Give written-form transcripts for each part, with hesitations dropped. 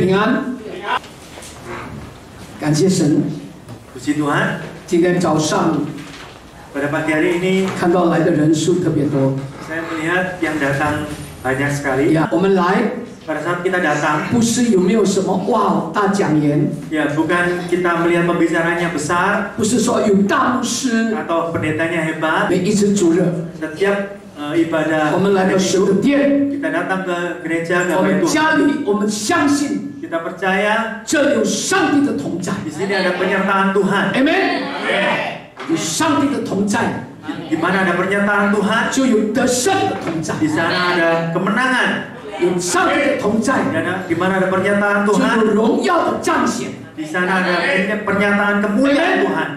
平安。感谢神。 Puji Tuhan, 今天早上 pada pagi hari ini 看到来的人数特别多。 saya melihat yang datang banyak sekali. 呀，我们来 Pada saat kita datang, 不是有没有什么哇大讲言， ya bukan kita melihat pembicaranya besar 不是说有大牧师， atau pendetanya hebat. 每一次主日， Setiap ibadah 我们来到神的殿， kita datang ke gereja 我们 Damai Tuhan. 家里，我们相信 Kita percaya 这里有上帝的同在。 di sini ada penyertaan Tuhan. Amen。有上帝的同在， Di mana ada pernyataan Tuhan, 就有得胜的同在。 di sana ada kemenangan. 有上帝的同在， Di mana ada pernyataan 就 Tuhan, 有荣耀的彰显。 di sana ada pernyataan kemuliaan Tuhan.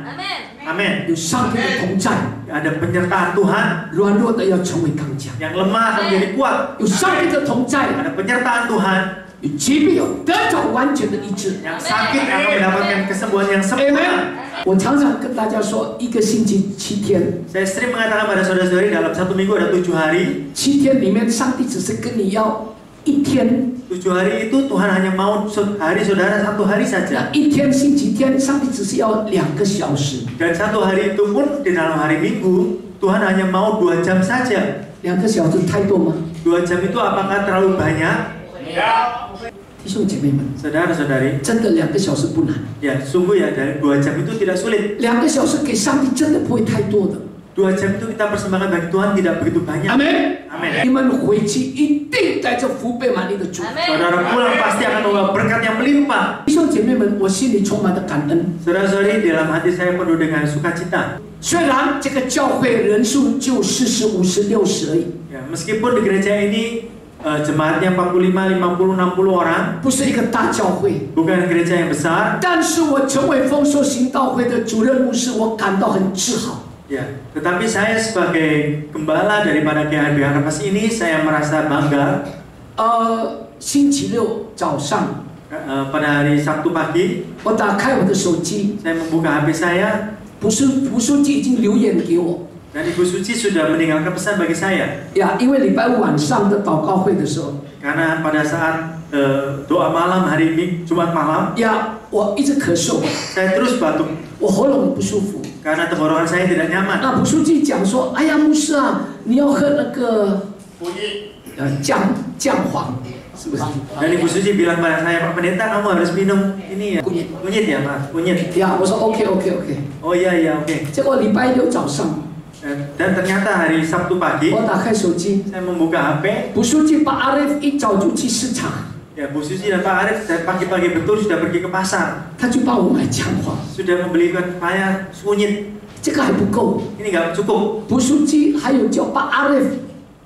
Amin. 有上帝的同在， Ada penyertaan Tuhan, 软弱的要成为刚强。 yang lemah akan menjadi kuat. 有上帝的同在， Ada penyertaan Tuhan, 有疾病有得着完全的医治。 yang sakit akan mendapatkan kesembuhan yang sempurna. 我常常跟大家说，一个星期7天， Saya sering mengatakan pada saudara-saudari dalam satu minggu ada 7 hari. 7天里面，上帝只是跟你要1天。 7 hari itu Tuhan hanya mau hari saudara 1 hari saja. 那1天星期天，上帝只是要2个小时。 Dan 1 hari itu pun di dalam hari Minggu Tuhan hanya mau 2 jam saja. 2个小时太多吗？ 2 jam itu apakah terlalu banyak? 弟兄姐妹们， Saudara-saudari, 真的2个小时不难。 ya sungguh ya dari 2 jam itu tidak sulit. 2个小时给上帝真的不会太多的。 2 jam itu kita persembahkan bagi Tuhan tidak begitu banyak. 阿门。 Amin. 你们回去一定带着福杯满溢的主。 Saudara pulang pasti akan membawa berkat yang melimpah. 弟兄姐妹们，我心里充满着感恩。 Saudara-saudari, dalam hati saya penuh dengan sukacita. 虽然这个教会人数就40、50、60而已， Ya, meskipun di gereja ini jemaatnya 45, 50, 60 orang, 不是一个大教会， bukan gereja yang besar. 但是我成为丰收行道会的主任牧师，我感到很自豪。 Ya, tetapi saya sebagai gembala daripada GHB Harapas ini saya merasa bangga. 星期六早上， Pada hari Sabtu pagi, 我打开我的手机， saya membuka HP saya 朴书记已经留言给我。 dan Ibu Suci sudah meninggalkan pesan bagi saya. 呀，因为礼拜五晚上的祷告会的时候， Karena pada saat doa malam hari Jumat malam, 呀，我一直咳嗽， saya terus batuk 我喉咙不舒服。 karena tenggorokan saya tidak nyaman. 那朴书记讲说：“哎呀，牧师啊，你要喝那个姜黄，是不是？” Dan Ibu Suci bilang pada saya, Pak Pendeta kamu harus minum ini ya, kunyit ya Mas, kunyit. 呀，我说 OK。 Oh iya oke. 结果礼拜六早上， Dan ternyata hari Sabtu pagi, 我打开手机， saya membuka HP. 朴书记把 Arif 一早就去市场， Ya, Bu Suci dan Pak Arif pagi-pagi betul sudah pergi ke pasar, 他就帮我买姜黄， sudah membelikan saya kunyit. 这个还不够， Ini nggak cukup. 朴书记还有叫把 Arif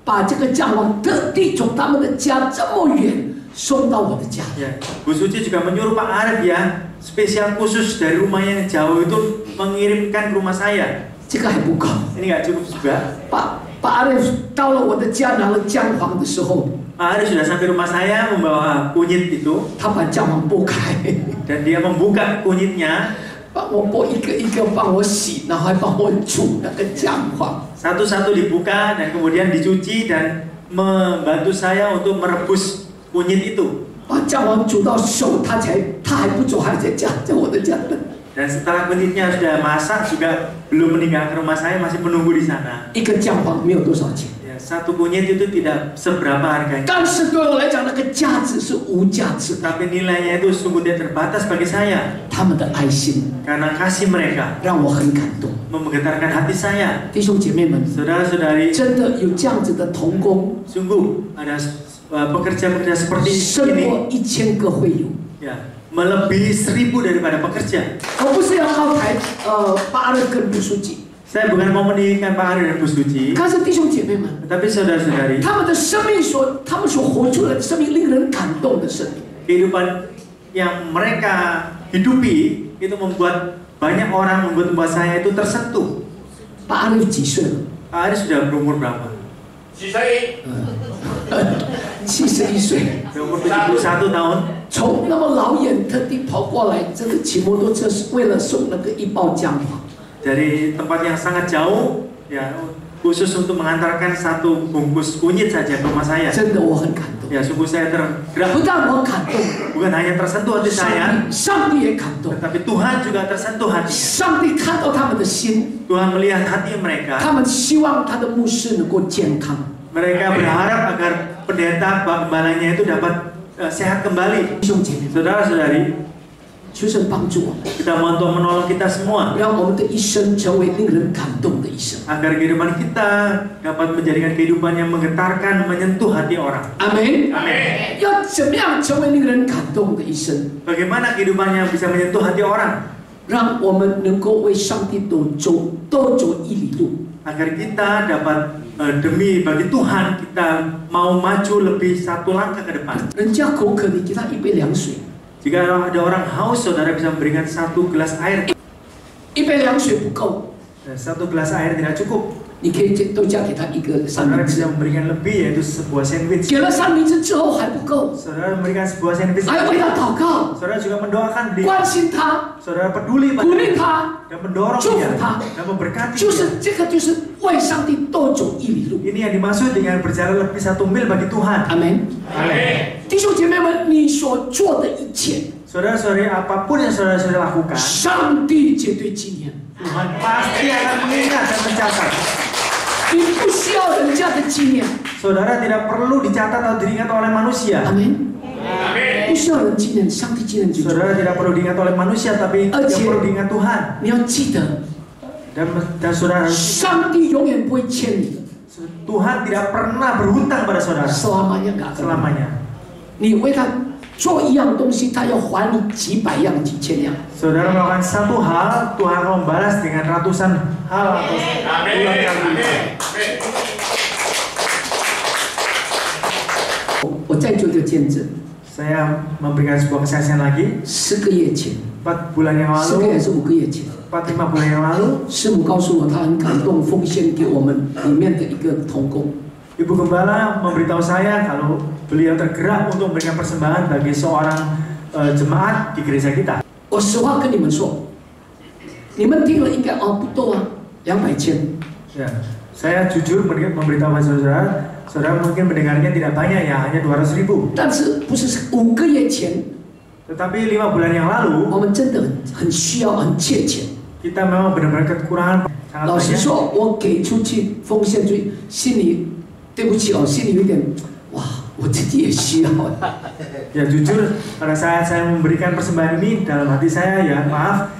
把这个姜黄特地从他们的家这么远送到我的家。 Ya, Bu Suci juga menyuruh Pak Arif ya, spesial khusus dari rumah yang jauh itu mengirimkan ke rumah saya. 这个还不够， Ini nggak cukup juga. 把 Arif 到了我的家拿了姜黄的时候， Pak Arif sudah sampai rumah saya membawa kunyit itu 他把姜黄剥开， dan dia membuka kunyitnya, 帮我剥一个一个帮我洗，然后还帮我煮那个姜黄。 satu-satu dibuka dan kemudian dicuci dan membantu saya untuk merebus kunyit itu. 把姜黄煮到熟，他还不走，还在我的家等。 Dan setelah kunyitnya sudah masak juga belum meninggalkan rumah saya, masih menunggu di sana. 一个姜黄没有多少钱， Ya, satu kunyit itu tidak seberapa harganya, 但是对我来讲，那个价值是无价值的。 tapi nilainya itu sungguh tidak terbatas bagi saya. 他们的爱心 Karena kasih mereka 让我很感动。 menggetarkan hati saya. 弟兄姐妹们， Saudara-saudari, 真的有这样子的同工， sungguh ada pekerja-pekerja seperti 胜 ini, 过1000个会友。 ya, melebihi 1000 daripada pekerja. 我不是要高抬巴勒跟朴书记， Saya bukan mau meninggikan Pak Ari dan Bu Suci, 但是弟兄姐妹们， tetapi saudara-saudari, 他们的生命他们所活出来的生命，令人感动的生命。 kehidupan yang mereka hidupi itu membuat banyak orang, membuat saya itu tersentuh. 巴勒几岁了？ Pak Ari sudah berumur berapa? 71岁， Berumur 71 tahun. 从那么老远特地跑过来，这个骑摩托车是为了送那个一包姜黄。 Dari tempat yang sangat jauh, ya, khusus untuk mengantarkan satu bungkus kunyit saja ke rumah saya. 真的我很感动， Ya, sungguh saya tergerak. 不但我感动， Bukan hanya tersentuh hati saya, 上帝也感动， tetapi Tuhan juga tersentuh hatinya. 上帝看到他们的心， Tuhan melihat hati mereka. 他们希望他的牧师能够健康。 Mereka berharap agar pendeta gembalanya itu dapat sehat kembali. 弟兄姐妹， Saudara-saudari, 求神帮助我们， kita mohon menolong kita semua 让我们的一生成为令人感动的一生。 agar kehidupan kita dapat menjadikan kehidupan yang menggetarkan, menyentuh hati orang. 阿门。 Amin. 要怎么样成为令人感动的一生？ Bagaimana kehidupan yang bisa menyentuh hati orang 让我们能够为上帝多走一里路。 agar kita dapat demi bagi Tuhan kita mau maju lebih satu langkah ke depan. 人家口渴，你给他一杯凉水， Jika ada orang haus, saudara bisa memberikan satu gelas air. 一杯凉水不够， Satu gelas air tidak cukup. 你可以多加给他一个三 Saudara 明 bisa 治。 memberikan lebih, yaitu sebuah sandwich. 给了三明治之后还不够， Saudara memberikan sebuah sandwich. 还要为他祷告， Saudara juga mendoakan dia. 关心他， Saudara peduli 鼓 pada 励 dia 他， dan mendorong Cukup, dia Pak. dan memberkati 就 dia. 是这个，就是为上帝多走一里路。 Ini yang dimaksud dengan berjalan lebih 1 mil bagi Tuhan. 阿门。 Amin. 弟兄姐妹们，你所做的一切， Saudara-saudari, apapun yang saudara-saudari lakukan, 上帝绝对纪念。 Tuhan pasti akan mengingat dan mencatat. 你不需要人家的纪念， Saudara tidak perlu dicatat atau diingat oleh 阿 manusia. 门。不需要人纪念，上帝纪念就足。 Saudara tidak perlu diingat oleh manusia, tapi yang Aja. perlu diingat Tuhan. 你要记得， Dan saudara, 上帝永远不会欠你的， Tuhan tidak pernah berhutang pada saudara selamanya nggak akan. selamanya. 你为他做一样东西，他要还你几百样、几千样。 Saudara melakukan satu hal, Tuhan akan membalas dengan ratusan hal atau puluhan kali lipat. 我再做一个见证， Saya memberikan sebuah kesaksian lagi. 10个月前， 4 bulan yang 10个 lalu, 还是5个月前， 4-5 bulan yang lalu, 师母告诉我，她很感动，奉献给我们里面的一个同工。 Ibu Gembala memberitahu saya kalau beliau tergerak untuk memberikan persembahan bagi seorang jemaat di gereja kita. 我实话跟你们说，你们听了应该哦不多啊，200千。 Ya, saya jujur memberitahu saudara, saudara mungkin mendengarnya tidak banyak ya, hanya 200.000. 但是不是5个月前， Tetapi 5 bulan yang lalu, 我们真的很需要、很切钱。 kita memang benar-benar kekurangan sangat 老实 banyak. 说，我给出去奉献出去，心里对不起哦，心里有点哇，我自己也需要。 Ya jujur, pada saat saya memberikan persembahan ini dalam hati saya ya maaf,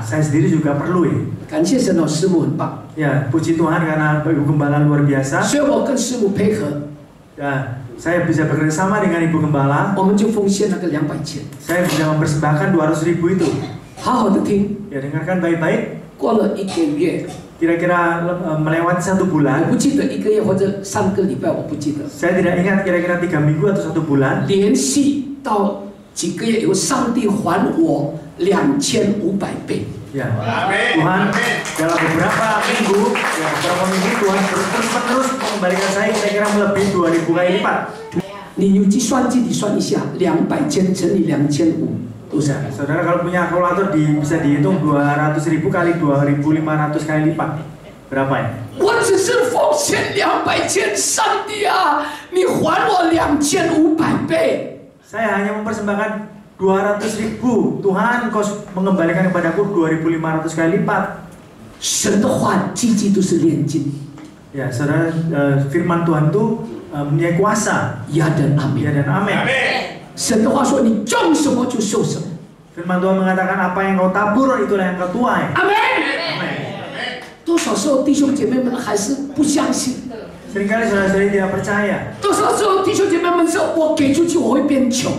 saya sendiri juga perlu ya. 感谢神哦，师母很棒， Ya puji Tuhan karena Ibu Gembala luar biasa. 所以我跟师母配合， Ya, saya bisa bekerja sama dengan Ibu Gembala. 我们就奉献那个200千。 Saya bisa mempersembahkan 200.000 itu. 好好的听， Ya dengarkan baik-baik. 过了1个月， Kira-kira melewati 1 我 bulan. 不记得1个月或者3个礼拜，我不记得。 Saya tidak ingat kira-kira 3 minggu atau 1 bulan. 连续到几个月以后，上帝还我2500倍。 Ya, Tuhan dalam beberapa minggu Tuhan terus mengembalikan saya kira-kira melebihi 2000 kali lipat. 你有计算机，你算一下，200千乘以2500多少？ Saudara kalau punya kalkulator bisa dihitung 200.000 kali 2.500 kali lipat. Berapa ya? 我只是奉献200千，上帝啊，你还我2500倍。 Saya hanya mempersembahkan 200.000. Tuhan kau mengembalikan kepadaku 2.500 kali lipat. 神的话，句句都是炼金。 Ya, saudara, firman Tuhan itu mempunyai kuasa. Ya dan amin. Ya dan amin. 神的话说，你种什么就收什么。 Firman Tuhan mengatakan apa yang kau tabur itulah yang kau tuai. 阿门。 Amin. 多少时候弟兄姐妹们还是不相信？ Seringkali saudara-saudari tidak percaya. 多少时候弟兄姐妹们说，我给出去我会变穷。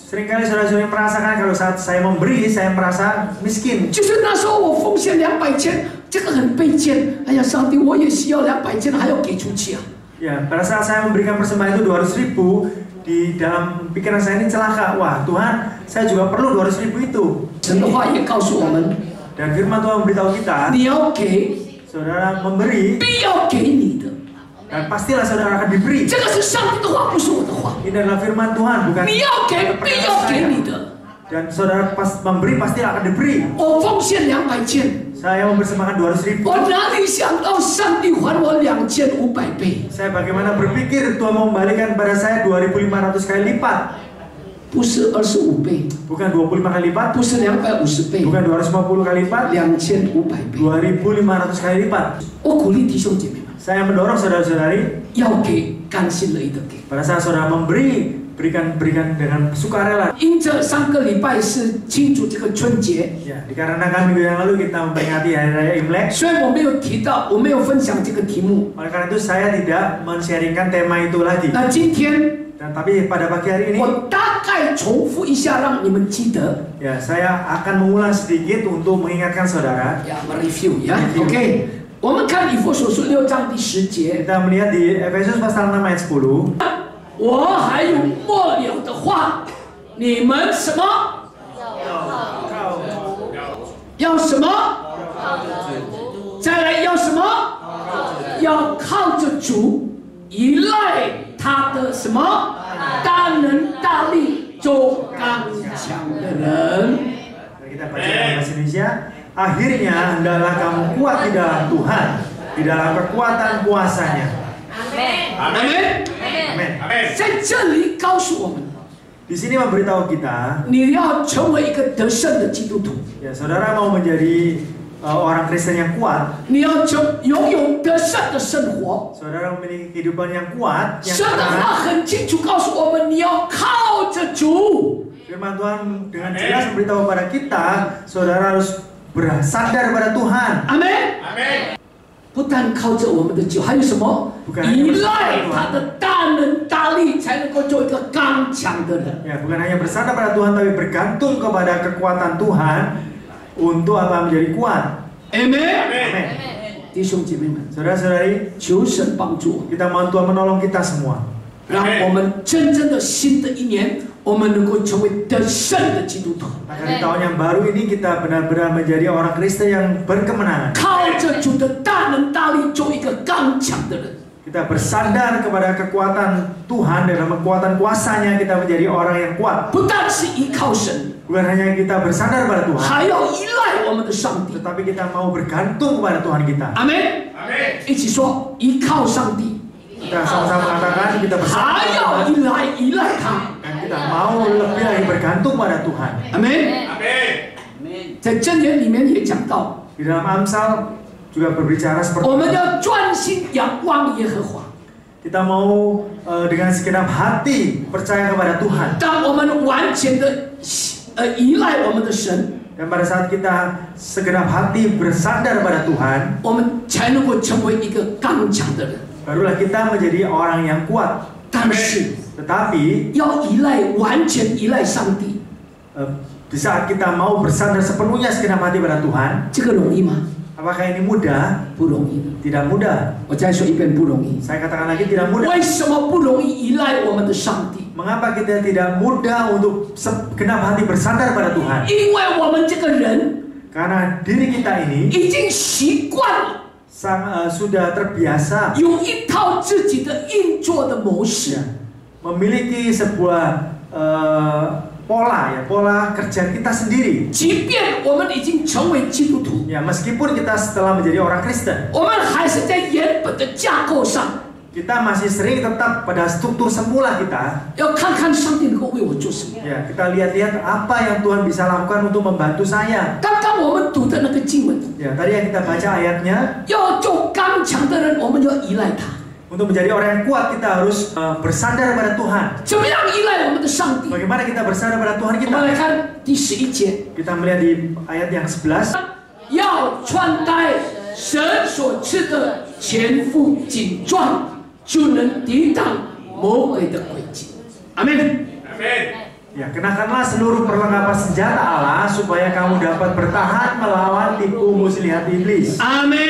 Seringkali saudara-saudari merasakan kalau saat saya memberi, saya merasa miskin. 就是那时候我奉献200千，这个很卑贱。哎呀，上帝，我也需要200千，还要给出去啊！ Ya, pada saat saya memberikan persembahan itu 200.000, di dalam pikiran saya ini celaka. Wah, Tuhan, saya juga perlu 200.000 itu. 神的话也告诉我们， Dan firman Tuhan memberitahu kita, 你要给， saudara memberi, 必要给你的。 dan pastilah saudara akan diberi. 这个是上帝的话，不是我的话。 Ini adalah firman Tuhan, bukan 你要给，必要给你的。 Dan saudara pas memberi pastilah akan diberi. 我奉献200千， Saya mempersembahkan 200.000. 我哪里想到上帝还我2500倍？ Saya bagaimana berpikir Tuhan mau membalikan pada saya 2.500 kali lipat. 不是25倍， Bukan 25 kali lipat, 不是250倍， bukan 250 kali lipat, 2500倍。 2.500 kali lipat. 我鼓励弟兄姐妹们， Saya mendorong saudara-saudari 要给甘心乐意的给。 pada saat saudara berikan dengan sukarela. 因着上个礼拜是庆祝这个春节， Ya, dikarenakan minggu yang lalu kita memperingati Hari Raya Imlek. 所以我没有提到，我没有分享这个题目。 Oleh karena itu saya tidak men-sharingkan tema itu lagi. 那今天 Dan tapi pada pagi hari ini, 我大概重复一下，让你们记得。 ya saya akan mengulang sedikit untuk mengingatkan saudara. 呀，review 呀 ，OK。我们看以弗所书6章第10节。 Kita melihat di Efesus pasal 6 ayat 10. 我还有末了的话，你们什么？要什么？再来要什么？要靠着主，依赖他的什么？大能大力，做刚强的人。 Kita baca dalam bahasa Indonesia. Akhirnya hendaklah kamu kuat di dalam Tuhan, di dalam kekuatan kuasanya. 阿门。 Amin. 在这里告诉我们， Di sini memberitahu kita, 你要成为一个得胜的基督徒， ya saudara mau menjadi orang Kristen yang kuat, 你要拥有得胜的生活。 saudara memiliki kehidupan yang kuat, yang 神的 tenang. 话很清楚告诉我们，你要靠着主。 Firman Tuhan dengan jelas memberitahu kepada kita, saudara harus bersandar pada Tuhan. 阿门。不但靠着我们的酒，还有什么？依赖他的大能大力，才能够做一个刚强的人。 Ya, bukan hanya bersandar pada Tuhan, tapi bergantung kepada kekuatan Tuhan untuk apa menjadi kuat. 阿门。 Amin. 弟兄姐妹们， Saudara-saudari, 求神帮助我们， kita mohon Tuhan menolong kita semua. 让我们真正的新的一年，我们能够成为得胜的基督徒。 Agar di tahun yang baru ini kita benar-benar menjadi orang Kristen yang berkemenangan. 靠着主的大能大力，做一个刚强的人。 Kita bersandar kepada kekuatan Tuhan, dalam kekuatan kuasanya kita menjadi orang yang kuat. 不但是依靠神， Bukan hanya kita bersandar pada Tuhan, 还要依赖我们的上帝。 tetapi kita mau bergantung kepada Tuhan kita. 阿门。一起说，依靠上帝， Kita sama-sama mengatakan kita bersandar 还 pada 要 Tuhan 依赖他。 dan kita mau lebih lagi bergantung pada Tuhan. 阿门。在箴言里面也讲到， Di dalam Amsal juga berbicara seperti 我们 itu. 要专心仰望耶和华。 Kita mau dengan segenap hati percaya kepada Tuhan. 当我们完全的依赖我们的神， Dan pada saat kita segenap hati bersandar pada Tuhan, 我们才能够成为一个刚强的人。 barulah kita menjadi orang yang kuat. 但是 Tetapi 要完全依赖上帝， di saat kita mau bersandar sepenuhnya segenap hati pada Tuhan, 这个容易吗？ apakah ini mudah? 不容易的。 Tidak mudah. 我再说一遍，不容易。 Saya katakan lagi tidak mudah. 为什么不容易依赖我们的上帝？ Mengapa kita tidak mudah untuk segenap hati bersandar pada Tuhan? 因为我们这个人 Karena diri kita ini 已经习惯了 sudah terbiasa 有一套自己的运作的模式。 memiliki sebuah pola kerja kita sendiri. 即便我们已经成为基督徒， Ya, meskipun kita setelah menjadi orang Kristen, 我们还是在原本的架构上， kita masih sering tetap pada struktur semula kita. 要看看上帝能够为我做什么。 Ya, kita lihat-lihat apa yang Tuhan bisa lakukan untuk membantu saya. 刚刚我们读的那个经文， Ya, tadi yang kita baca ayatnya, 要做刚强的人，我们就要依赖他。 untuk menjadi orang yang kuat kita harus bersandar pada Tuhan. 怎么样依赖我们的上帝？ Bagaimana kita bersandar pada Tuhan 我们 kita? 来看第11节， Kita melihat di ayat yang 11. 要穿戴神所赐的全副锦装，就能抵挡魔鬼的诡计。阿门。 Ya, kenakanlah seluruh perlengkapan senjata Allah supaya kamu dapat bertahan melawan tipu muslihat iblis. 阿门。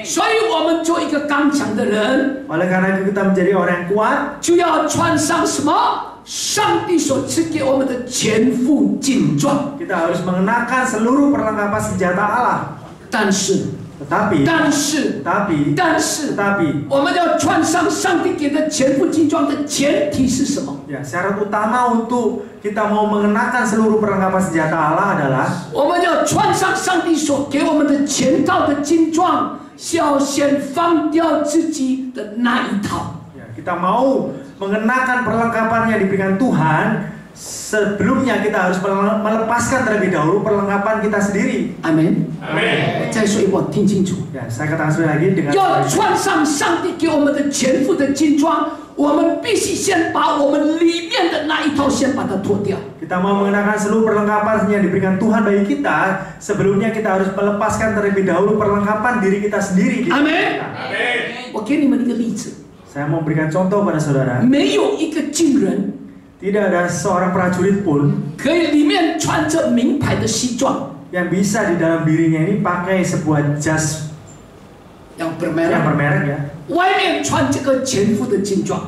所以我们做一个刚强的人， Oleh karena itu kita menjadi orang yang kuat, 就要穿上什么？上帝所赐给我们的全副锦装。 kita harus mengenakan seluruh perlengkapan senjata Allah. 但是 Tetapi 但是 tetapi 我们要穿上上帝给的全副军装的前提是什么？ ya, syarat utama untuk kita mau mengenakan seluruh perlengkapan senjata Allah adalah 我们要穿上上帝所给我们的全套的军装，要先放掉自己的那一套。 ya, kita mau mengenakan perlengkapan yang diberikan Tuhan. Sebelumnya kita harus melepaskan terlebih dahulu perlengkapan kita sendiri. 阿门。再说一遍，听清楚。 Ya, saya katakan sekali lagi dengan 要穿上上帝给我们的全副的军装，我们必须先把我们里面的那一套先把它脱掉。 kita mau mengenakan seluruh perlengkapan yang diberikan Tuhan bagi kita. Sebelumnya kita harus melepaskan terlebih dahulu perlengkapan diri kita sendiri. 阿门。我给你们一个例子， Saya mau berikan contoh pada saudara. 没有一个军人 Tidak ada seorang prajurit pun 可以里面穿着名牌的西装， yang bisa di dalam dirinya ini pakai sebuah jas yang yang bermerek， bermerek ya. 外面穿这个全副的军装。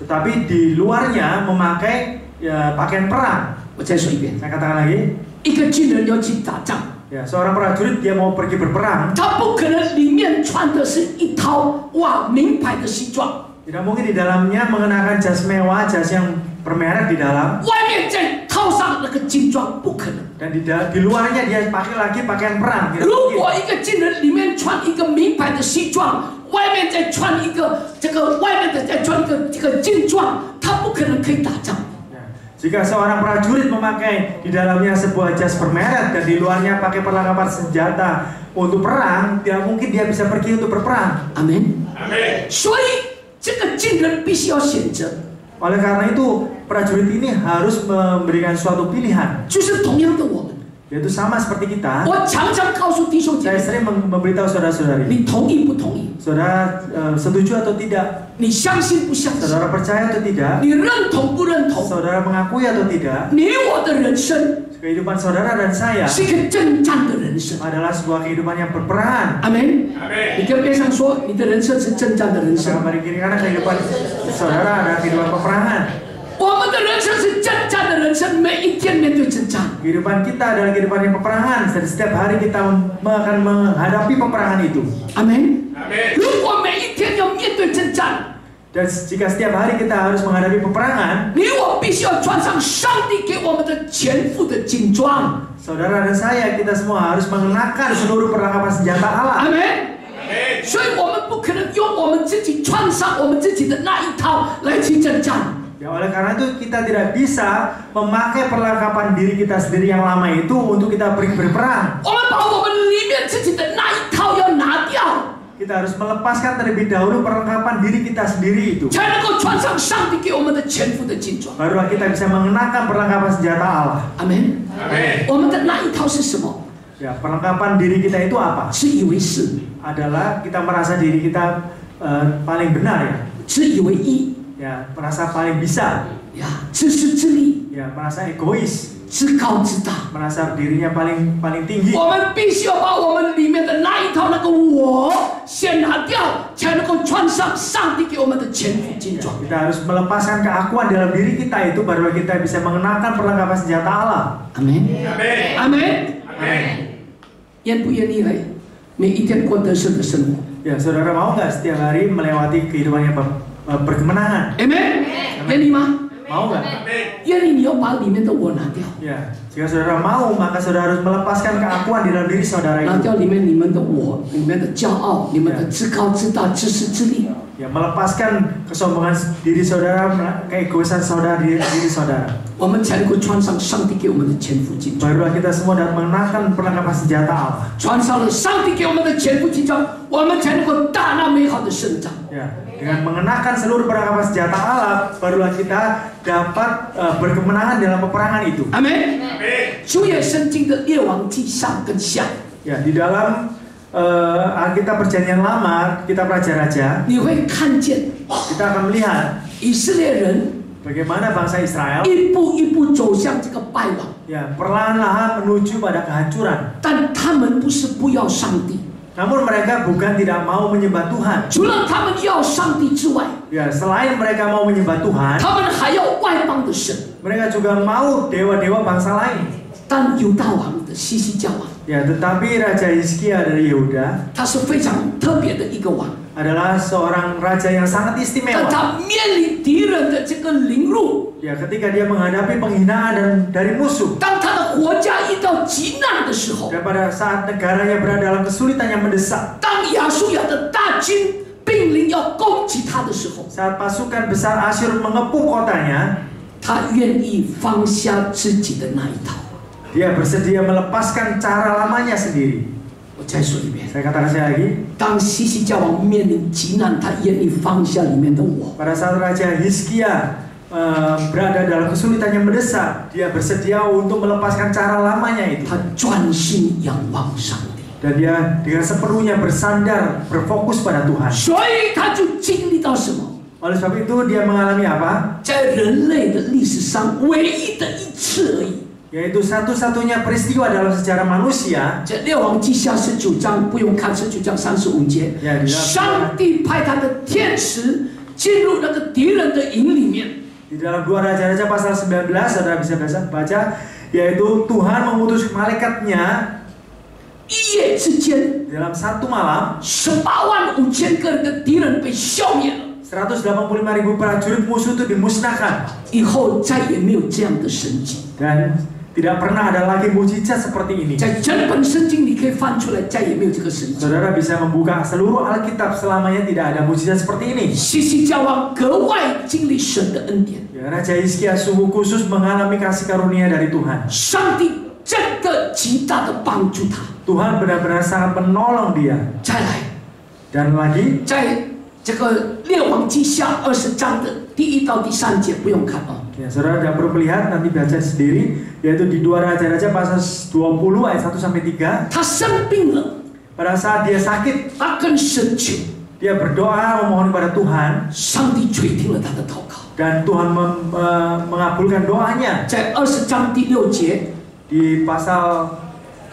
Tetapi di luarnya memakai ya, pakaian perang. 我再说一遍， Saya katakan lagi, 一个军人要去打仗， ya, seorang prajurit dia mau pergi berperang. 他不可能里面穿的是一套哇名牌的西装， Tidak mungkin di dalamnya mengenakan jas mewah, jas yang bermerek di dalam. 外面再套上那个军装，不可能。 Dan di luarnya dia pakai lagi pakaian perang. Tidak 如 mungkin. 果一个军人里面穿一个名牌的西装，外面再穿一个外面的再穿一个这个军装，他不可能可以打仗。 Ya, jika seorang prajurit memakai di dalamnya sebuah jas bermerek dan di luarnya pakai perlengkapan senjata untuk perang, tidak mungkin dia bisa pergi untuk berperang. 阿门。所以这个军人必须要选择， Oleh karena itu, prajurit ini harus memberikan suatu pilihan, 就是同样的我们。 yaitu sama seperti kita. 我常常告诉弟兄姐 Saya 妹， sering memberitahu saudara-saudari, 你同意不同意？ saudara setuju atau tidak, 你相信不相信？ saudara percaya atau tidak, 你认同不认同？ saudara mengakui atau tidak, 你我的人生 kehidupan saudara dan saya 是一个征战的人生。 adalah sebuah kehidupan yang berperang. 阿门。你跟边上说，你的人生是征战的人 Jangan 生。 balik kiri kanan, kehidupan saudara adalah kehidupan peperangan. 我们的人生是征战的人生，每一天面对征战。 Kehidupan kita adalah kehidupan yang peperangan. Dan setiap hari kita akan menghadapi peperangan itu. 阿门。如果每一天要面对征战， Dan jika setiap hari kita harus menghadapi peperangan, 你我必须要穿上上帝给我们的全副的军装。 saudara dan saya, kita semua harus mengenakan seluruh perlengkapan senjata 阿 Allah. 门。所以我们不可能用我们自己穿上我们自己的那一套来去征战。 Ya, oleh karena itu kita tidak bisa memakai perlengkapan diri kita sendiri yang lama itu untuk kita pergi berperang. 我们把我们里面自己的那一套要拿掉， Kita harus melepaskan terlebih dahulu perlengkapan diri kita sendiri itu. 才能够穿上上帝给我们的全副的军装。 Barulah kita bisa mengenakan perlengkapan senjata Allah. 阿门。我们的那一套是什么？ Ya, perlengkapan diri kita itu apa? 自以为是， Adalah kita merasa diri kita paling benar ya. 自以为意， Ya, merasa paling bisa. 呀，自私自利， Ya, merasa egois, 自高自大。 merasa dirinya paling tinggi. 我们必须要把我们里面的那一套那个我先拿掉，才能够穿上上帝给我们的全副军装。 Kita harus melepaskan keakuan dalam diri kita itu, baru kita bisa mengenakan perlengkapan senjata Allah. 阿门。阿门。愿不愿意来每一天过得胜的生活？ Ya, saudara mau nggak setiap hari melewati kehidupan yang berkemenangan? 阿门。愿意吗？ Mau nggak? 愿意你要把里面的我拿掉， Ya, jika saudara mau, maka saudara harus melepaskan keakuan di dalam diri saudara 拿 itu. 掉里面你们的我，里面的骄傲，你们的自高自大、自私自利。 Ya, melepaskan kesombongan diri saudara, keegoisan saudara diri saudara. 我们才能够穿上上帝给我们的全副军装。 Barulah kita semua dapat mengenakan perlengkapan senjata Allah. 穿上了上帝给我们的全副军装，我们才能够大那美好的生长。 Ya, dengan mengenakan seluruh perlengkapan senjata Allah, barulah kita dapat berkemenangan dalam peperangan itu. 阿门。旧约圣经的列王记上跟下， Ya, di dalam Alkitab Perjanjian Lama, kitab Raja-Raja, 你会看见 kita akan melihat 以色列人 bagaimana bangsa Israel 一步一步走向这个败亡， ya perlahan-lahan menuju pada kehancuran. 但他们不是不要上帝， Namun mereka bukan tidak mau menyembah Tuhan. 除了他们要上帝之外， Ya, selain mereka mau menyembah Tuhan, 他们还要外邦的神。 mereka juga mau dewa-dewa bangsa lain. 但犹大王的西西家王， Ya, tetapi Raja Hizkia dari Yehuda 他是非常特别的一个王。 adalah seorang raja yang sangat 当 istimewa. 他面临敌人的这个凌辱， Ya, ketika dia menghadapi penghinaan dari musuh, 当他的国家遇到急难的时候， dan pada saat negaranya berada dalam kesulitan yang mendesak, 当亚述亚的大军兵临要攻击他的时候， saat pasukan besar Asyur mengepung kotanya, 他愿意放下自己的那一套。 dia bersedia melepaskan cara lamanya sendiri. 我再说一遍， Saya katakan sekali lagi, 当西西家王面临急难，他愿意放下里面的我。 pada saat Raja Hizkia berada dalam kesulitan yang mendesak, dia bersedia untuk melepaskan cara lamanya itu. 他专心仰望上帝， Dan dia dengan sepenuhnya bersandar, berfokus pada Tuhan. 所以他就经历到什么？ Oleh sebab itu dia mengalami apa? 在人类的历史上唯一的一次而已。 Yaitu satu-satunya peristiwa dalam sejarah manusia. 在列王记下19章，不用看19章35节， Ya, di dalam, 上帝派他的天使进入那个敌人的营里面。 di dalam 2 Raja-Raja pasal 19, saudara bisa baca, yaitu Tuhan mengutus malaikatnya 一夜之间， dalam satu malam, 185000个人的敌人被消灭了， 185.000 prajurit musuh itu dimusnahkan. 以后再也没有这样的神迹。 Dan tidak pernah ada lagi mujizat seperti ini. 在整本圣经你可以翻出来，再也没有这个神迹。 Saudara bisa membuka seluruh Alkitab, selamanya tidak ada mujizat seperti ini. 西西家王格外经历神的恩典， Ya, Raja Hizkia sungguh khusus mengalami kasih karunia dari Tuhan. 上帝真的极大的帮助他。 Tuhan benar-benar sangat menolong dia. 再来， Dan lagi, 在这个列王记下20章的第1到第3节不用看啊。 ya, saudara tidak perlu melihat, nanti baca sendiri, yaitu di 2 Raja-Raja pasal 20 ayat 1-3. 他生病了， Pada saat dia sakit, 他跟神求， dia berdoa memohon kepada Tuhan, 上帝垂听了他的祷告。 dan Tuhan mengabulkan doanya. 在20章第6节， Di pasal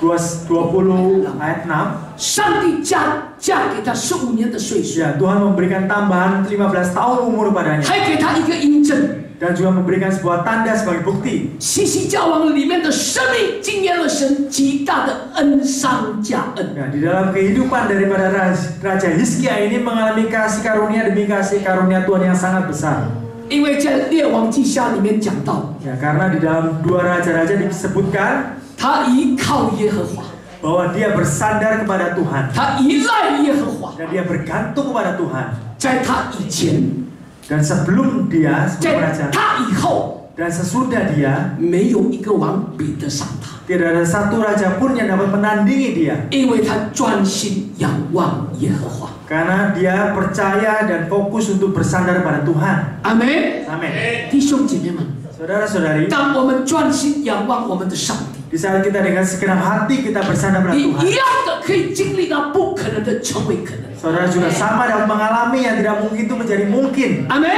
20 ayat 6, 上帝嫁给他15年的岁数， ya, Tuhan memberikan tambahan 15 tahun umur padanya, 还给他一个印证。 dan juga memberikan sebuah tanda sebagai bukti. 西西家王里面的生命经验了神极大的恩上加恩。 Ya, di dalam kehidupan daripada Raja Hizkia ini mengalami kasih karunia demi kasih karunia Tuhan yang sangat besar. 因为在列王记下里面讲到， Ya, karena di dalam 2 Raja-Raja disebutkan 他依靠耶和华， bahwa dia bersandar kepada Tuhan 他依赖耶和华。 dan dia bergantung kepada Tuhan. 在他以前， Dan sebelum dia, sebelum 在 raja, 他以后， dan sesudah dia, 没有一个王比得上他， tidak ada satu raja pun yang dapat menandingi dia. 因为他专心仰望耶和华。 Karena dia percaya dan fokus untuk bersandar pada Tuhan. 阿门。 Amin. 弟兄姐妹们， Saudara-saudari, 当我们专心仰望我们的上帝， di saat kita dengan segenap hati kita bersandar pada 你 Tuhan, 一样的可以经历那不可能的成为可能。 saudara juga sama dapat mengalami yang tidak mungkin itu menjadi mungkin. 阿门。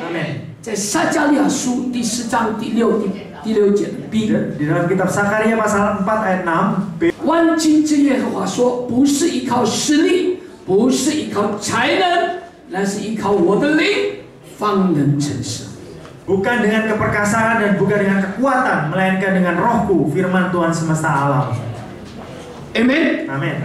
Amin. 在撒迦利亚书第4章第6节的 B， Di dalam kitab Sakaria pasal 4 ayat 6, 万军之耶和华说：“不是依靠势力，不是依靠才能，乃是依靠我的灵，方能成事。” bukan dengan keperkasaan dan bukan dengan kekuatan, melainkan dengan rohku, firman Tuhan semesta alam. Amen。 Amin.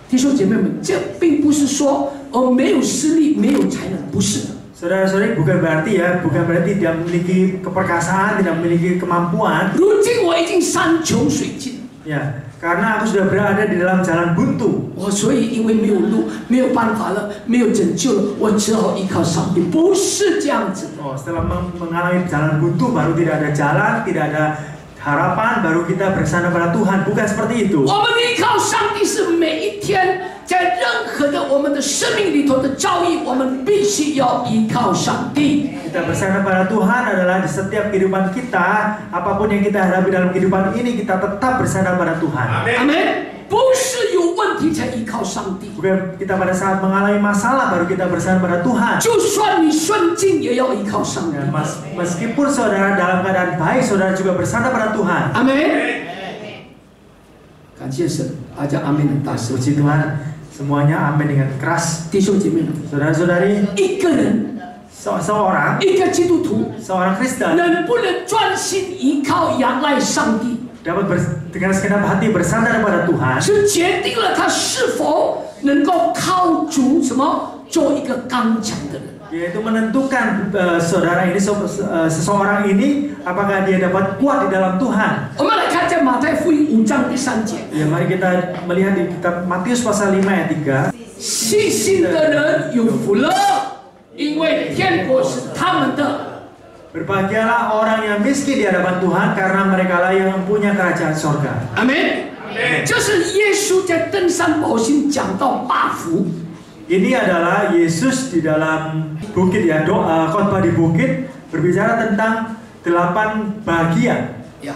弟兄姐妹们，这并不是说没有势力、没有才能，不是的。 Saudara-saudari, bukan berarti tidak memiliki keperkasaan, tidak memiliki kemampuan. 如今我已经山穷水尽， Ya, karena aku sudah berada di dalam jalan buntu. 所以因为没有路、没有办法了、没有拯救了，我只好依靠上帝。不是这样子的。 Oh, setelah mengalami jalan buntu, baru tidak ada jalan, tidak ada harapan, baru kita bersandar pada Tuhan. Bukan seperti itu. 我们依靠上帝是每一天，在任何的我们的生命里头的遭遇，我们必须要依靠上帝。 Kita bersandar pada Tuhan adalah di setiap kehidupan kita, apapun yang kita hadapi dalam kehidupan ini, kita tetap bersandar pada Tuhan. 阿门。不是有问题才依靠上帝， Bukan kita pada saat mengalami masalah baru kita bersandar pada Tuhan. 就算你顺境也要依靠上帝。 Dan meskipun saudara dalam keadaan baik, saudara juga bersandar pada Tuhan. 阿门。感谢神，大家阿门很大声。 Puji Tuhan, semuanya amin dengan keras. 弟兄姐妹们， Saudara-saudari, 一个人， seorang 一个基督徒， Kristen 能不能专心依靠仰赖上帝？ dapat dengan segenap hati bersandar pada Tuhan, 是决定了他是否能够靠主什么做一个刚强的人。 yaitu menentukan saudara ini, seseorang ini apakah dia dapat kuat di dalam Tuhan. 我们来看在马太福音5章第3节， Ya, mari kita melihat di kitab Matius pasal 5 ayat 3. 细心的人有福了，因为天国是他们的。 Berbahagialah orang yang miskin di hadapan Tuhan, karena mereka lah yang mempunyai kerajaan sorga. 阿门。这是耶稣在登山宝训讲到8福。 Ini adalah Yesus di dalam bukit ya, doa khotbah di bukit berbicara tentang 8 bahagia. 呀，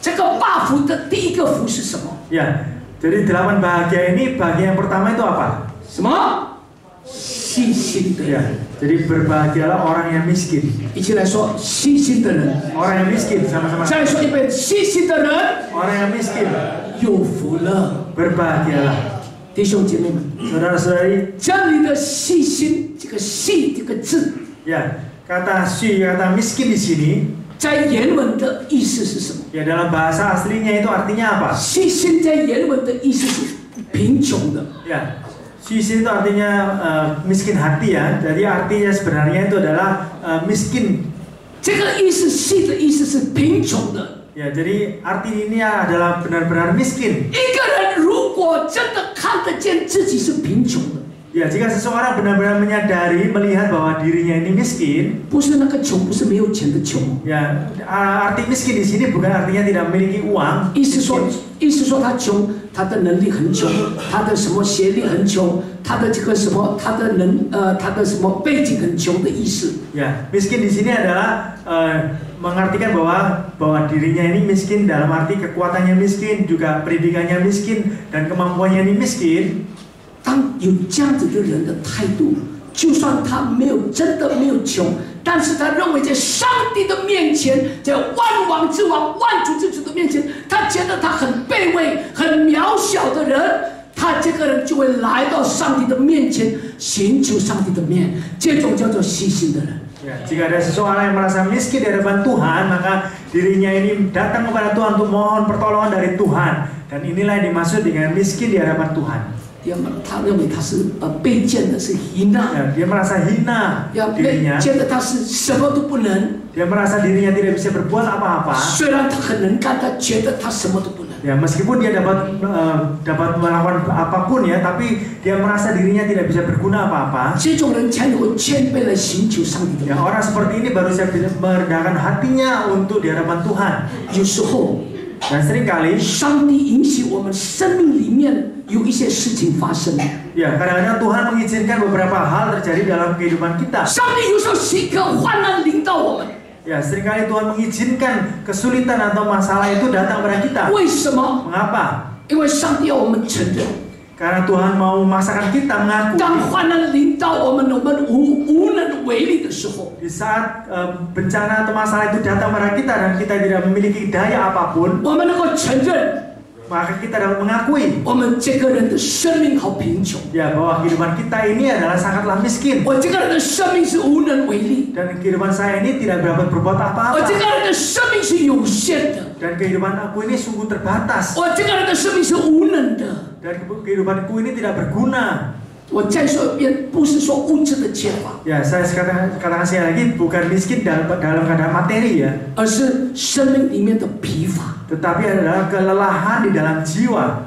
这个8福的第一个福是什么？ Ya, jadi 8 bahagia ini, bahagia yang pertama itu apa? 什么？细心的 Ya, 人。 jadi berbahagialah orang yang miskin. 一起来说，细心的人。 Orang yang miskin, sama-sama. 再说一遍，细心的人 Orang yang miskin 有福了。 berbahagialah. 弟兄姐妹们， Saudara-saudari, 这里的细心，这个“细”这个字， ya, kata miskin di sini, 在原文的意思是什么？ ya dalam bahasa aslinya itu artinya apa? 细心在原文的意思是贫穷的。 Ya, sisi itu artinya miskin hati ya. Jadi artinya sebenarnya itu adalah miskin. 这个意思“细”的意思是贫穷的。 Ya, jadi arti ini adalah benar-benar miskin. 一个人如果真的看得见自己是贫穷的， Ya, jika seseorang benar-benar menyadari, melihat bahwa dirinya ini miskin, 不是那个穷，不是没有钱的穷。 ya, arti miskin di sini bukan artinya tidak memiliki uang. 意思说他穷，他的能力很穷，他的什么学历很穷，他的这个什么，他的什么背景很穷的意思。 Ya, miskin di sini adalah mengartikan bahwa dirinya ini miskin dalam arti kekuatannya miskin, juga pendidikannya miskin, dan kemampuannya ini miskin. 当有这样子的人的态度，就算他真的没有穷，但是他认为在上帝的面前，在万王之王、万主之主的面前，他觉得他很卑微、很渺小的人，他这个人就会来到上帝的面前，寻求上帝的面，这种叫做细心的人。 Ya, jika ada seseorang yang merasa miskin di hadapan Tuhan, maka dirinya ini datang kepada Tuhan untuk mohon pertolongan dari Tuhan. Dan inilah yang dimaksud dengan miskin di hadapan Tuhan. 他认为他是卑贱的，是 hina， Ya, dia merasa hina 要 dirinya. 觉得他是什么都不能。 Dia merasa dirinya tidak bisa berbuat apa-apa. 虽然他很能干，他觉得他什么都不能。 Ya, meskipun dia dapat melakukan apapun ya, tapi dia merasa dirinya tidak bisa berguna apa-apa. 这种人才能够谦卑来寻求上帝的 Ya, 面。 orang seperti ini baru bisa merendahkan hatinya untuk di hadapan Tuhan. 有时候， Dan seringkali, 上帝允许我们生命里面有一些事情发生。 ya kadang-kadang Tuhan mengizinkan beberapa hal terjadi dalam kehidupan kita. 上帝有时候许可患难临到我们， Ya, seringkali Tuhan mengizinkan kesulitan atau masalah itu datang pada kita. 为什么？ Mengapa? 因为上帝要我们承认， Karena Tuhan mau memaksakan kita mengaku 当患难临到我们无能为力的时候， di saat bencana atau masalah itu datang pada kita dan kita tidak memiliki daya apapun, 我们能够承认 maka kita dapat mengakui 我们这个人的生命好贫穷， ya bahwa kehidupan kita ini adalah sangatlah miskin 我这个人的生命是无能为力， dan kehidupan saya ini tidak dapat berbuat 我 apa-apa 这个人的生命是有限的， dan kehidupan aku ini sungguh terbatas 我这个人的生命是无能的。 dan kehidupanku ini tidak berguna. 我再说一遍，不是说物质的缺乏， Ya, saya katakan sekali lagi, bukan miskin dalam keadaan materi ya, 而是生命里面的疲乏。 tetapi adalah kelelahan di dalam jiwa.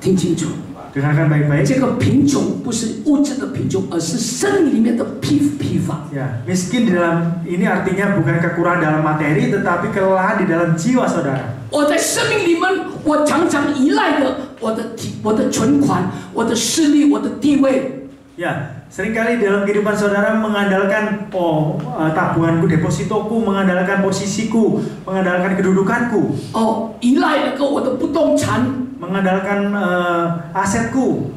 听清楚， Dengarkan baik-baik. 这个贫穷不是物质的贫穷，而是生命里面的疲乏。 Ya, miskin di dalam ini artinya bukan kekurangan dalam materi, tetapi kelelahan di dalam jiwa, saudara. 我在生命里面，我常常依赖的我的存款、我的势力、我的地位。 Ya, seringkali dalam kehidupan saudara mengandalkan tabunganku, depositoku, mengandalkan posisiku, mengandalkan kedudukanku, 依赖那个我的不动产， mengandalkan asetku,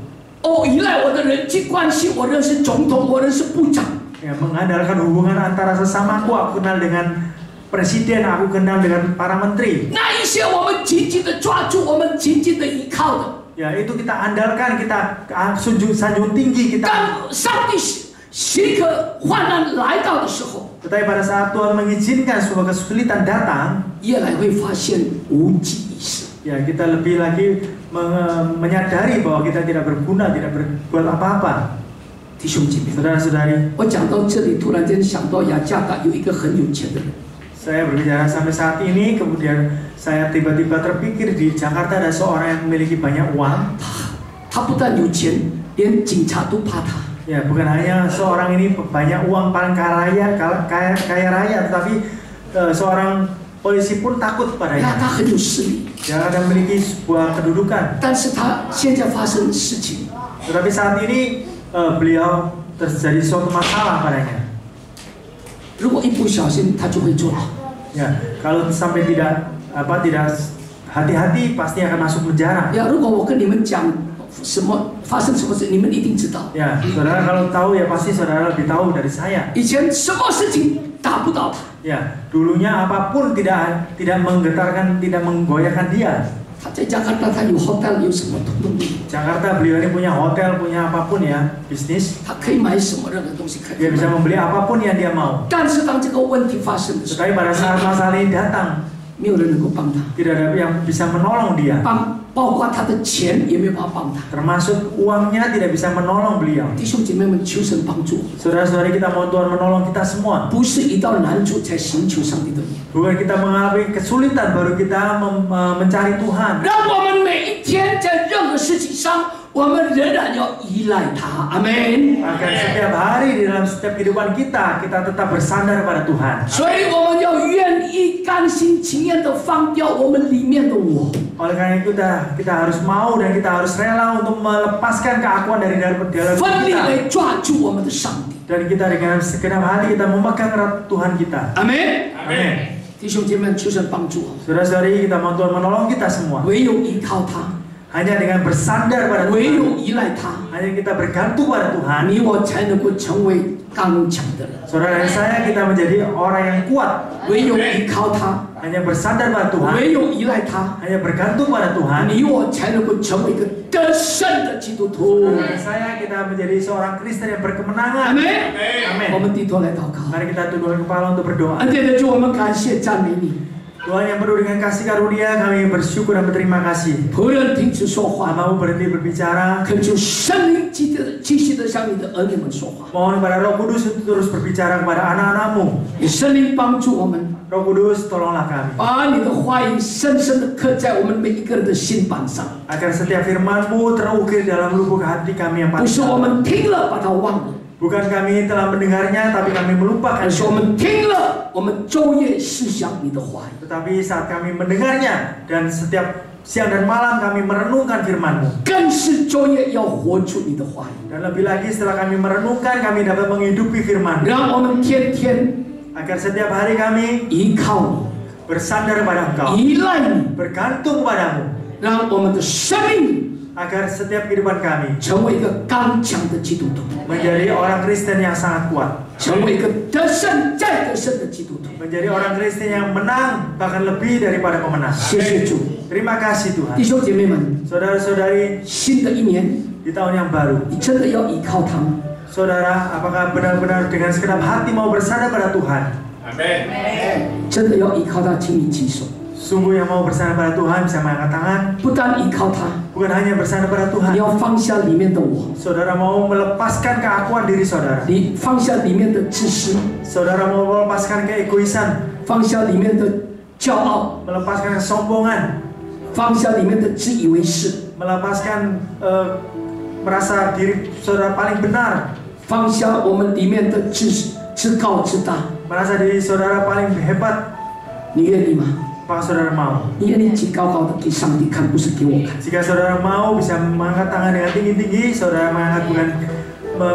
依赖我的人际关系，我认识总统，我认识部长。 ya, mengandalkan hubungan antara sesamaku, aku kenal dengan presiden, aku kenal dengan para menteri. 那一些我们紧紧的抓住，我们紧紧的依靠的。 Ya, itu kita andalkan, kita sanjung tinggi kita. 当上帝许可患难来到的时候， Tetapi pada saat Tuhan mengizinkan sebuah kesulitan datang, 越来会发现无济于事。Ya, kita lebih lagi menyadari bahwa kita tidak berguna, tidak berbuat apa-apa. 弟兄姐妹， Saudara-saudari, 我讲到这里，突然间想到雅加达有一个很有钱的人， saya berbicara sampai saat ini, kemudian saya tiba-tiba terpikir di Jakarta ada seorang yang memiliki banyak uang. 他不但有钱，连警察都怕他。 Ya, bukan hanya seorang ini banyak uang, paling kaya raya, tetapi seorang polisi pun takut 呀， padanya. 他很有势力， Dia ada memiliki sebuah kedudukan. 但是他现在发生事情， Tetapi saat ini beliau terjadi suatu masalah padanya. 如果一不小心，他就会坐牢。 Ya, kalau sampai tidak hati-hati pasti akan masuk penjara. 呀，如果我跟你们讲什么发生什么事，你们一定知道。 Ya, saudara kalau tahu ya pasti saudara lebih tahu dari saya. 以前什么事情打不倒他， Ya, dulunya apapun tidak menggetarkan, tidak menggoyahkan dia. 他在加拿大，他有 hotel 有什么统统有， Jakarta beliau ini punya hotel, punya apapun ya, bisnis. 他可以买什么任何东西可以 Dia bisa 买。 membeli apapun yang dia mau. 但是当这个问题发生的时候， Tetapi pada saat masalah ini datang, 没有人能够帮他， tidak ada yang bisa menolong dia. 包括他的钱也没有办法帮他。 Termasuk uangnya tidak bisa menolong beliau. 弟兄姐妹们，求神帮助， Saudara-saudari kita mohon Tuhan menolong kita semua. 不是一到难处才寻求上帝的名。 Bukan kita mengalami kesulitan baru kita mencari Tuhan. 让我们每一天在任何事情上，我们仍然要依赖他。阿门。 Agar setiap hari di dalam setiap kehidupan kita tetap bersandar pada Tuhan. 所以我们要愿意甘心情愿的放掉我们里面的我。 Oleh karena itu kita harus mau dan kita harus rela untuk melepaskan keakuan dari dalam 奋力 kita. 来抓住我们的上帝。 Dan kita dengan segenap hati kita memegang erat Tuhan kita. 阿门。 Amin. 弟兄姐妹，求神帮助我们。 Saudara-saudari kita mohon Tuhan menolong kita semua. 唯有依靠他， Hanya dengan bersandar pada 唯 Tuhan, 有依赖他， hanya kita bergantung pada Tuhan, 你我才能够成为刚强的人。 saudara dan saya kita menjadi orang yang kuat. 唯有依靠他， Hanya bersandar pada Tuhan, 唯有依赖他， hanya bergantung pada Tuhan, 你我才能够成为一个得胜的基督徒。 saudara dan saya kita menjadi seorang Kristen yang 阿 berkemenangan. 门。 Amin. 我们低头来祷告。 Mari kita tundukkan kepala untuk berdoa. 恩典的主，我们感谢赞美你。 Tuhan yang penuh dengan kasih karunia, kami bersyukur dan berterima kasih. 仆人停止说话， Hamba-Mu berhenti berbicara. 恳求圣灵继续的向你的儿女们说话。 Mohon kepada Roh Kudus untuk terus berbicara kepada anak-anak-Mu. 也圣灵帮助我们， Roh Kudus, tolonglah kami 把你的话语深深的刻在我们每一个人的心板上， agar setiap firman-Mu terukir dalam lubuk hati kami yang 不 paling 是我 dalam. 们听了把它忘了， Bukan kami telah mendengarnya, tapi kami melupakan. 而是我们听了，我们昼夜思想你的话语， Tetapi saat kami mendengarnya dan setiap siang dan malam kami merenungkan firman-Mu. 更是昼夜要活出你的话语， Dan lebih lagi setelah kami merenungkan, kami dapat menghidupi firman-Mu. 让我们天天 Agar setiap hari kami 依靠 bersandar pada Engkau, 你，依赖你， bergantung padamu. 让我们的生命 Agar setiap kehidupan kami 成为一个刚强的基督徒， menjadi orang Kristen yang sangat kuat, 成为一个得胜再得胜的基督徒。 menjadi orang Kristen yang menang bahkan lebih daripada pemenang. 谢谢主， Terima kasih 弟 Tuhan. 兄姐妹们， Saudara-saudari, 新的一年， di tahun yang baru, 你真的要依靠他吗？ saudara, apakah benar-benar dengan segenap hati mau bersandar pada Tuhan? 真的要依靠他，请你举手。 Sungguh yang mau bersandar pada Tuhan bisa mengangkat tangan. 不但依靠他， Bukan hanya bersandar pada 你 Tuhan. 要放下里面的我， Saudara mau melepaskan keakuan diri saudara. 你放下里面的自私， Saudara mau melepaskan keegoisan, 放下里面的骄傲， melepaskan kesombongan, 放下里面的自以为是， melepaskan merasa diri saudara paling benar, 放下我们里面的自高自大。 merasa diri saudara paling hebat. 你愿意吗？ Apakah saudara mau? 你愿意举高高的给上帝看，不是给我看。 Jika saudara mau bisa mengangkat tangan dengan tinggi-tinggi, saudara mengangkat bukan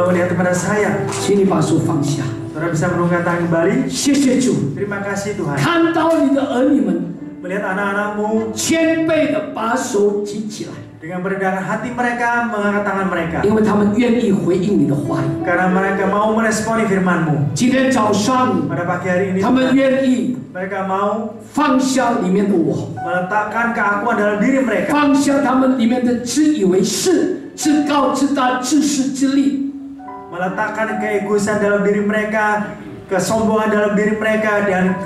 melihat kepada saya. 请你把手放下。 Saudara bisa menurunkan tangan kembali. 谢谢主， Terima kasih Tuhan. 看到你的儿女们 Melihat anak-anakmu 谦卑的把手举起来， dengan merendahkan hati mereka mengangkat tangan mereka. 因为他们愿意回应你的话语。 Karena mereka mau meresponi firman-Mu. 今天早上， Pada pagi hari ini 他们愿意 mereka mau 放下里面的我， meletakkan keakuan dalam diri mereka. 放下他们里面的自以为是、自高自大、自私自利， Meletakkan keegoisan dalam diri mereka, kesombongan dalam diri mereka, dan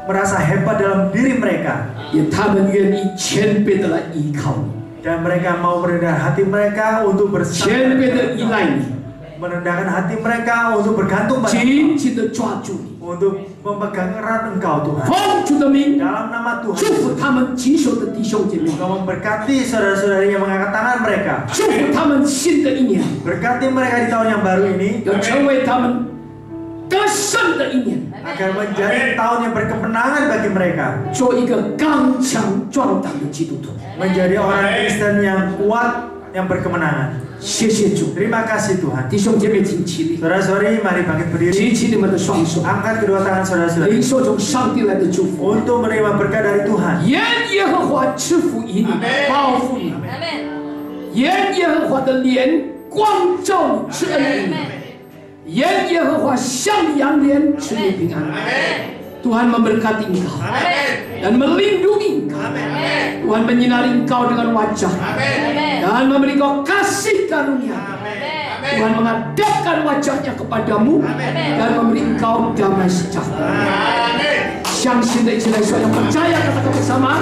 merasa hebat dalam diri mereka. 也他们愿意谦卑的来依靠你， Dan mereka mau merendahkan hati mereka untuk 谦卑的依赖你， merendahkan hati mereka untuk bergantung pada 紧紧的抓住你。 untuk memegang erat Engkau Tuhan. 奉主的名， Dalam nama 祝 Tuhan, 福他们棘手的弟兄姐妹， Engkau memberkati saudara-saudari yang mengangkat tangan mereka. 祝福他们新的一年 Berkati mereka di tahun yang baru ini 要成为他们得胜的一年， agar menjadi tahun yang berkemenangan bagi mereka. 做一个刚强壮胆的基督徒。 Menjadi orang Kristen yang kuat, yang berkemenangan. 谢谢主， Terima kasih Tuhan. 弟兄姐妹请起立， Saudara-saudari, mari bangkit berdiri. 举起你们的双手， Angkat kedua tangan saudara-saudari 领受从上帝来的祝福。 untuk menerima berkat dari Tuhan. 愿耶和华赐福于你，报复你；愿耶和华的脸光照你，赐恩于你；愿耶和华向你扬脸，赐你平安。Tuhan memberkati engkau dan melindungi engkau. Tuhan menyinari engkau dengan wajah dan memberi engkau kasih karunia. Tuhan menghadapkan wajahnya kepadamu dan memberi engkau damai sejahtera. 相信的一起来说，要percaya katakan bersama.